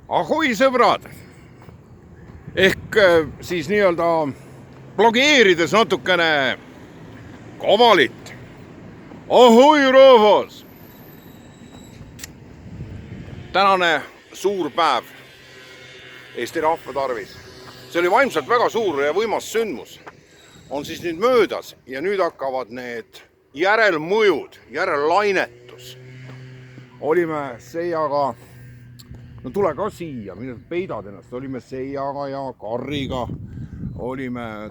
Ahoi sõbrad! Ehk siis nii-öelda plageerides natukene kavalit. Ahoi rahvas! Tänane suur päev Eesti rahva tarvis. See oli vaimselt väga suur ja võimas sündmus. On siis nüüd möödas ja nüüd hakkavad need järelmõjud, järellainetus. Olime Seiaga, no tule ka siia, mida peidad ennast, olime Seiaga ja Karriga, olime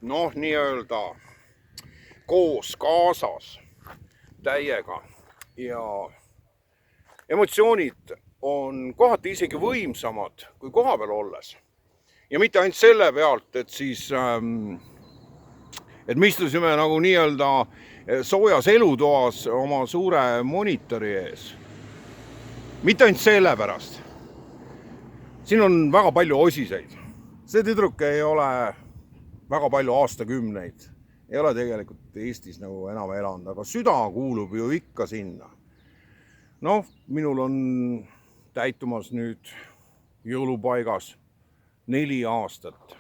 nii-öelda koos kaasas täiega ja emotsioonid on kohati isegi võimsamad kui kohapeal olles. Ja mitte ainult selle pealt, et siis et me istusime nagu nii-öelda soojas elutoas oma suure monitori ees. Mitte ainult selle pärast. Siin on väga palju osiseid. See tüdruk ei ole väga palju aastakümneid. Ei ole tegelikult Eestis nagu enam elanud, aga süda kuulub ju ikka sinna. Minul on täitumas nüüd jõulupaigas 4 aastat.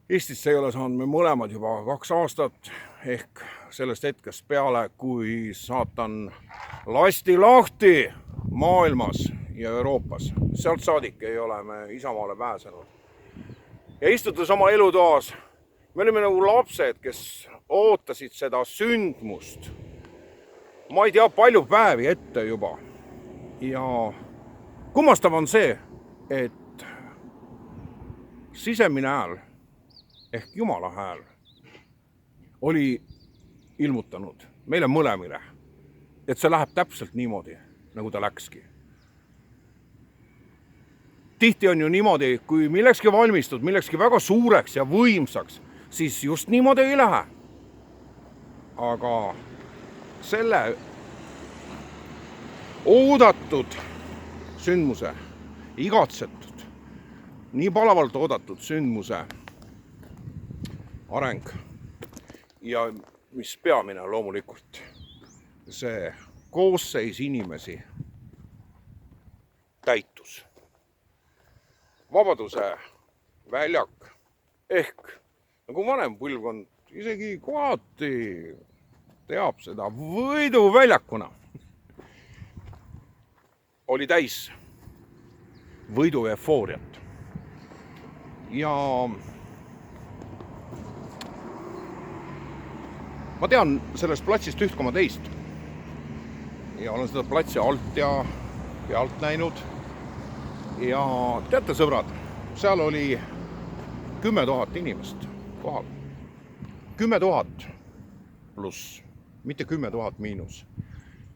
Eestisse ei ole saanud me mõlemad juba 2 aastat, ehk sellest hetkest peale, kui saatan lasti lahti maailmas ja Euroopas. Sealt saadik ei ole me Isamaale pääsenud. Ja istudes oma elutoas, me olime nagu lapsed, kes ootasid seda sündmust. Ma ei tea, palju päevi ette juba. Ja kummastav on see, et sisemine hääl ehk Jumala hääl oli ilmutanud meile mõlemile, et see läheb täpselt niimoodi, nagu ta läkski. Tihti on ju niimoodi, kui millekski valmistud, millekski väga suureks ja võimsaks, siis just niimoodi ei lähe. Aga selle oodatud sündmuse, igatsetud, nii palavalt oodatud sündmuse areng ja mis peamine loomulikult see koosseis inimesi täitus. Vabaduse väljak ehk nagu vanem põlvkond isegi kohati teab seda võiduväljakuna oli täis võidu eufooriat. Ja ma tean sellest platsist 1,2 ja olen seda platsi alt ja pealt näinud. Ja teate sõbrad, seal oli 10 000 inimest kohal. 10 000 pluss, mitte 10 000 miinus.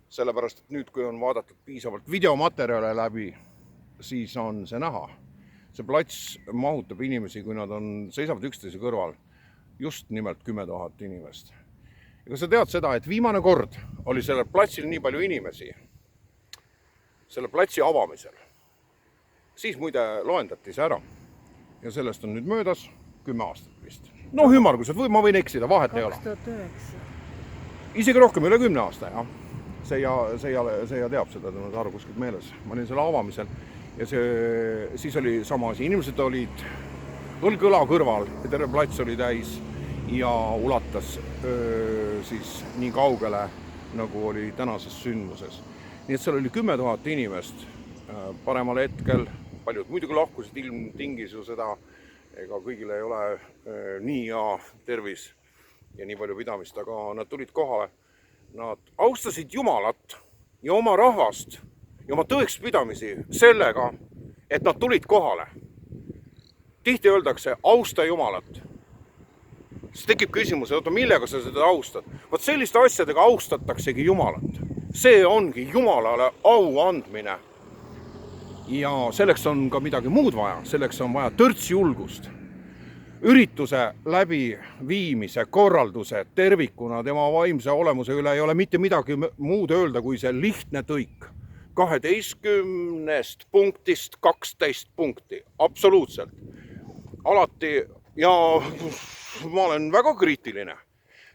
Sellepärast, et nüüd, kui on vaadatud piisavalt videomaterjale läbi, siis on see näha. See plats mahutab inimesi, kui nad seisavad üksteise kõrval. Just nimelt 10 000 inimest. Ja kas sa tead seda, et viimane kord oli sellel platsil nii palju inimesi selle platsi avamisel? Siis muide loendati see ära. Ja sellest on nüüd möödas 10 aastat vist. Ümmarguselt, ma võin eksida, vahet ei ole. 2009. Isegi rohkem, üle 10 aasta, jah. Seia teab seda, ta on aru kuskilt meeles. Ma olin selle avamisel ja siis oli sama asi. Inimesed olid õlg-õla kõrval ja terve plats oli täis ja ulatas siis nii kaugele, nagu oli tänases sündmuses. Nii et seal oli 10 000 inimest paremal hetkel. Paljud muidugi lahkusid, ilm tingis ju seda, ega kõigil ei ole nii hea tervis ja nii palju pidamist, aga nad tulid kohale. Nad austasid Jumalat ja oma rahvast ja oma tõekspidamisi sellega, et nad tulid kohale. Tihti öeldakse, austa Jumalat. Siis tekib küsimus, et millega sa seda austad? Vaat selliste asjadega austataksegi Jumalat. See ongi Jumalale au andmine. Ja selleks on ka midagi muud vaja. Selleks on vaja törtsjulgust. Ürituse läbiviimise, korralduse, tervikuna tema vaimse olemuse üle ei ole mitte midagi muud öelda, kui see lihtne tõik. 12 punktist 12 punkti. Absoluutselt. Alati, ja ma olen väga kriitiline.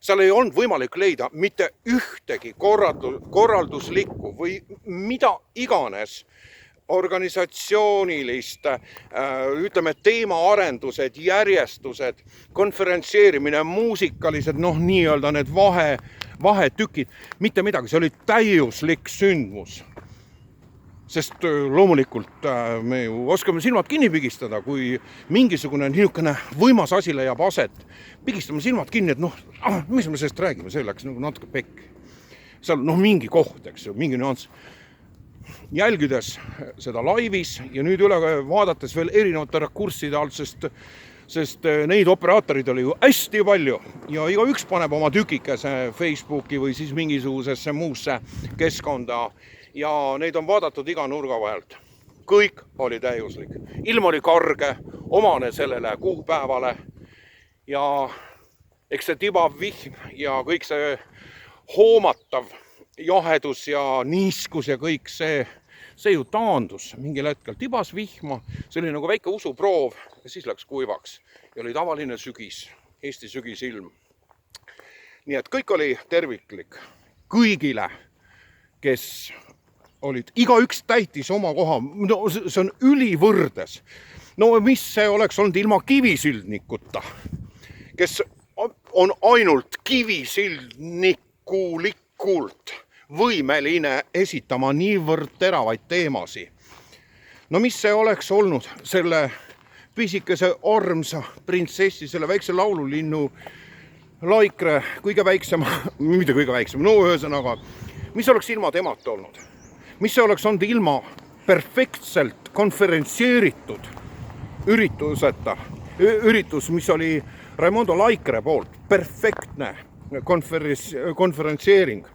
Seal ei olnud võimalik leida mitte ühtegi korralduslikku või mida iganes organisatsioonilist, ütleme, teemaarendused, järjestused, konferentseerimine, muusikalised, nii-öelda need vahetükid, mitte midagi, see oli täiuslik sündmus. Sest loomulikult me ju oskame silmad kinni pigistada, kui mingisugune niisugune võimas asi leiab aset. Pigistame silmad kinni, et mis me sellest räägime, see läks nagu natuke pekki. Seal mingi koht, eks ju, mingi nüanss. Jälgides seda laivis ja nüüd üle vaadates veel erinevate rakursside alt, sest neid operaatorid oli ju hästi palju ja iga üks paneb oma tükikese Facebooki või siis mingisugusesse muusse keskkonda ja neid on vaadatud iga nurga vahelt. Kõik oli täiuslik. Ilm oli karge, omane sellele kuupäevale ja eks see tibav vihm ja kõik see hoomatav jahedus ja niiskus ja kõik see ju taandus mingil hetkel. Tibas vihma, see oli nagu väike usuproov ja siis läks kuivaks. Ja oli tavaline sügis, Eesti sügisilm. Nii et kõik oli terviklik. Kõigile, kes olid, igaüks täitis oma koha. See on ülivõrdes. Mis see oleks olnud ilma kivisildnikuta, kes on ainult kivisildnikulikult võimeline esitama niivõrd teravaid teemasi. Mis see oleks olnud selle pisikese armsa printsessi, selle väikse laululinnu Laikre, kõige väiksema, mitte kõige väiksem, ühesõnaga, mis oleks ilma temata olnud? Mis see oleks olnud ilma perfektselt konferentseeritud üritus, mis oli Raimondo Laikre poolt, perfektne konferentseering.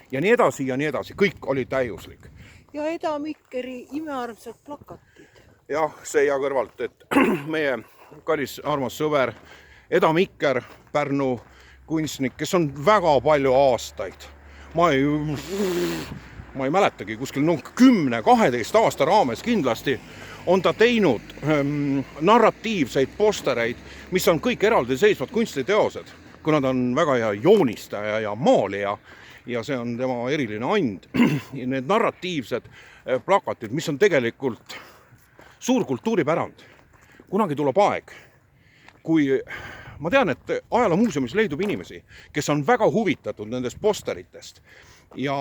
Ja nii edasi, kõik oli täiuslik. Ja Eda Mikkeri imearmsad plakatid. Jah, see ja kõrvalt, et meie kallis armas sõber Eda Mikker, Pärnu kunstnik, kes on väga palju aastaid. Ma ei mäletagi, kuskil 10-12 aasta raames kindlasti on ta teinud narratiivseid postereid, mis on kõik eraldiseisvad kunstiteosed, kuna ta on väga hea joonistaja ja maalija ja see on tema eriline and. Need narratiivsed plakatid, mis on tegelikult suur kultuuripärand. Kunagi tuleb aeg, kui ma tean, et ajaloomuuseumis leidub inimesi, kes on väga huvitatud nendest posteritest. Ja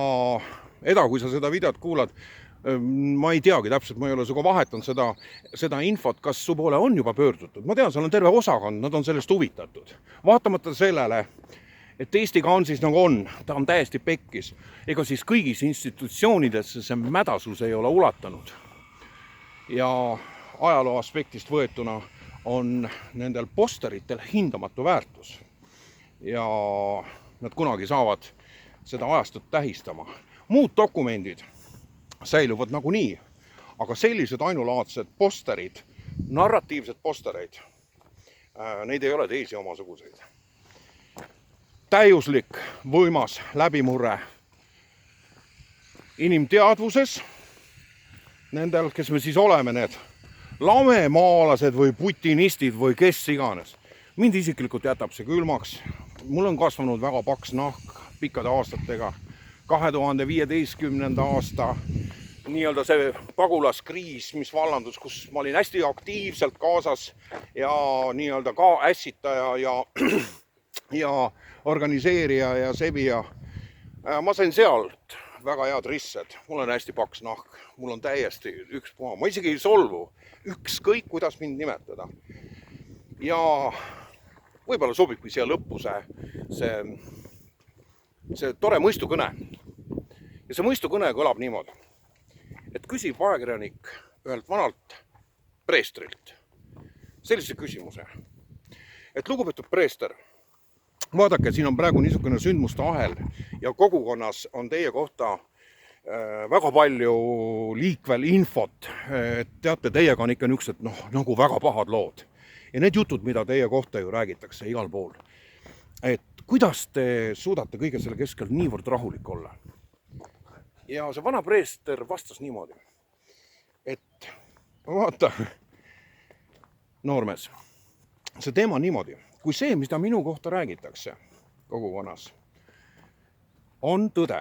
Eda, kui sa seda videot kuulad, ma ei teagi täpselt, ma ei ole sinuga vahetanud seda infot, kas su poole on juba pöördutud. Ma tean, seal on terve osakond, nad on sellest huvitatud. Vaatamata sellele, et Eesti Kansis nagu on, ta on täiesti pekkis. Ega siis kõigis institutsioonidesse see mädasus ei ole ulatanud. Ja ajaloo aspektist võetuna on nendel posteritel hindamatu väärtus. Ja nad kunagi saavad seda ajastut tähistama. Muud dokumendid säiluvad nagunii, aga sellised ainulaadsed posterid, narratiivsed postereid, neid ei ole teisi omasuguseid. Täiuslik, võimas läbimurre inimteadvuses, nendel, kes me siis oleme, need lamemaalased või putinistid või kes iganes. Mind isiklikult jätab see külmaks. Mul on kasvanud väga paks nahk pikkade aastatega. 2015. aasta nii-öelda see pagulaskriis, mis vallandus, kus ma olin hästi aktiivselt kaasas ja nii-öelda ka ässitaja ja organiseerija ja sebija. Ma sain sealt väga head rissed. Mul on hästi paks nahk. Mul on täiesti ükspuha. Ma isegi ei solvu. Ükskõik, kuidas mind nimetada. Ja võib-olla sobibki siia lõppu see tore mõistukõne. Ja see mõistukõne kõlab niimoodi, et küsib ajakirjanik ühelt vanalt preestrilt sellise küsimuse, et lugupeetud preester, vaadake, siin on praegu niisugune sündmuste ahel ja kogukonnas on teie kohta väga palju liikvel infot, et teate, teiega on ikka niisugused nagu väga pahad lood. Ja need jutud, mida teie kohta ju räägitakse igal pool. Et kuidas te suudate kõige selle keskel niivõrd rahulik olla? Ja see vana preester vastas niimoodi, et vaata, noormees, see teema on niimoodi, kui see, mida minu kohta räägitakse kogukonnas, on tõde,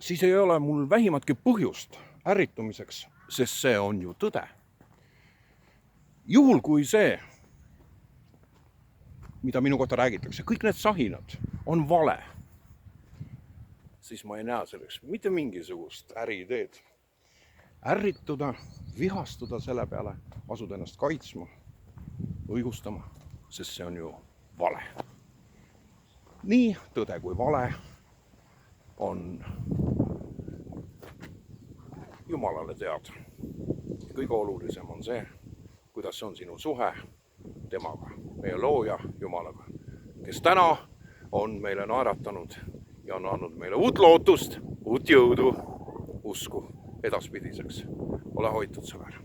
siis ei ole mul vähimatki põhjust ärritumiseks, sest see on ju tõde. Juhul kui see, mida minu kohta räägitakse, kõik need sahinad on vale, siis ma ei näe selleks mitte mingisugust äriideed. Ärrituda, vihastuda selle peale, asuda ennast kaitsma, õigustama, sest see on ju vale. Nii tõde kui vale on Jumalale teada. Kõige olulisem on see, kuidas on sinu suhe temaga, meie looja Jumalaga, kes täna on meile naeratanud ja on andnud meile uut lootust, uut jõudu, usku edaspidiseks. Ole hoitud, sõber.